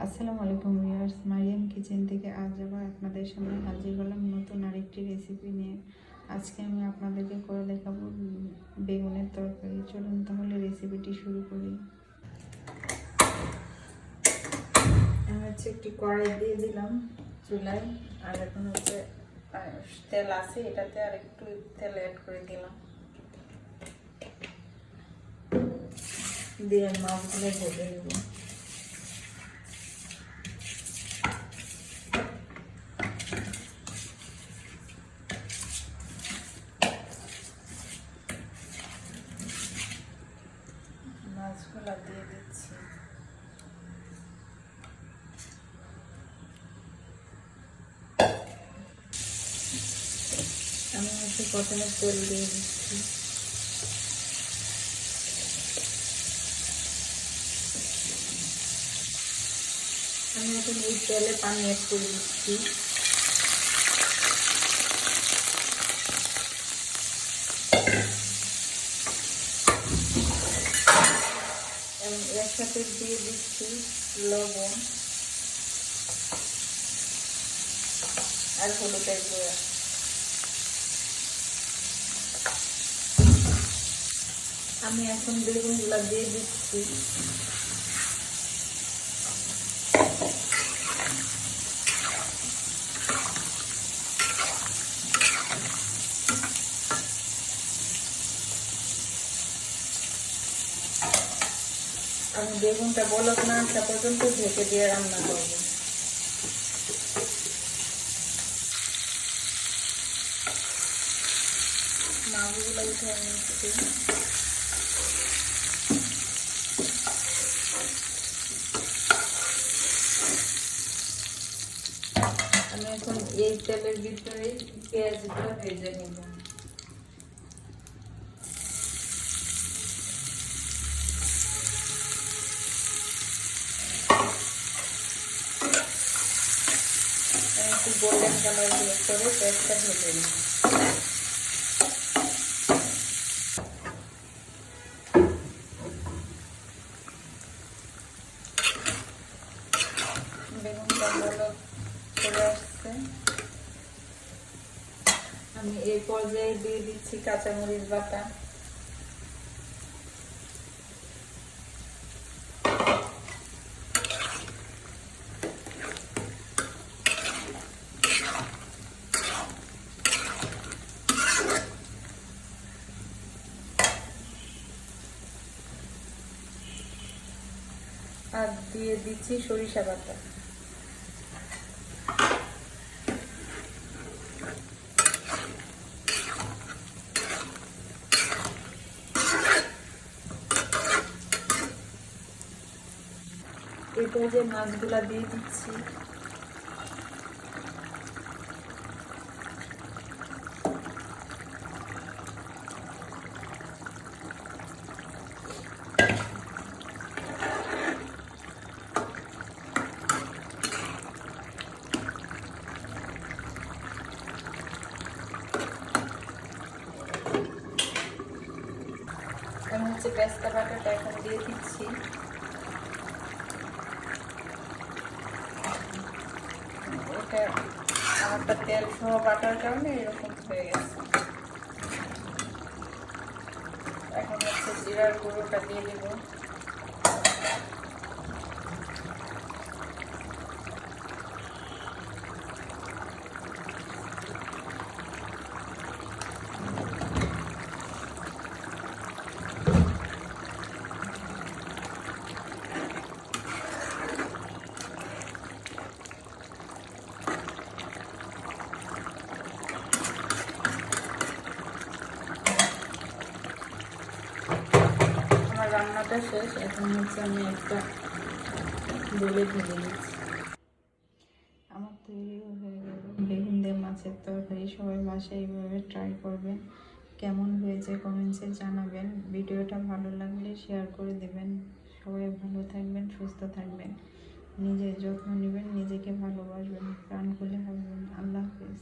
আসসালামু আলাইকুম viewers, Mariam kitchen থেকে আজ আবার আপনাদের সামনে হাজির হলাম নতুন আরেকটি রেসিপি নিয়ে। আজকে আমি আপনাদেরকে করে দেখাবো বেগুনের তরকারি। চলুন তাহলে রেসিপিটি শুরু করি। আমি একটি কড়াই দিয়ে দিলাম চুলায়, আর এখন তেল আছে, এটাতে আর একটু তেল অ্যাড করে দিলাম, দিয়ে মাছগুলো ভেজে নেব। মাছগুলো দিয়ে দিচ্ছি। আমি প্রথমে তেল দিয়ে দিচ্ছি। আমি এখন এই তেলে পানি অ্যাড করে দিচ্ছি। এবং এর সাথে দিয়ে দিচ্ছি লবণ আর হলুদের গুঁড়া। আমি এখন বেগুনগুলো দিয়ে দিচ্ছি। আমি বেগুনটা বলক না আসা পর্যন্ত ঢেকে দিয়ে রান্না করবো। মাছগুলো উঠে নিচ্ছি। আমি এখন এই তেলের ভিতরে পেঁয়াজগুলো ভেজে নেব। একটু গোল্ডেন কালার করে পেঁয়াজটা ভেজে নেব। বেগুনটা ভালো চলে আসছে। আমি এই পর্যায়ে দিয়ে দিচ্ছি কাঁচামরিচ বাটা। আর দিয়ে দিচ্ছি সরিষা বাটা। এরপর যে মাছগুলা দিয়ে দিচ্ছি। আমি পেস্তা বাটাটা এখন দিয়ে দিচ্ছি। এটা আমারটা তেল সহ বাটার কারণে এরকম হয়ে গেছে। এখন জিরার গুঁড়োটা দিয়ে দেব। রান্নাটা শেষ, এখন আমি একটা বলে ঢেলে দিচ্ছি। আমার তৈরিও হয়ে গেল বেগুন দিয়ে মাছের তরকারি। সবাই বাসায় এইভাবে ট্রাই করবেন। কেমন হয়েছে কমেন্টসে জানাবেন। ভিডিওটা ভালো লাগলে শেয়ার করে দেবেন। সবাই ভালো থাকবেন, সুস্থ থাকবেন, নিজের যত্ন নেবেন, নিজেকে ভালোবাসবেন, প্রাণ খুলে হাসবেন। আল্লাহ হাফেজ।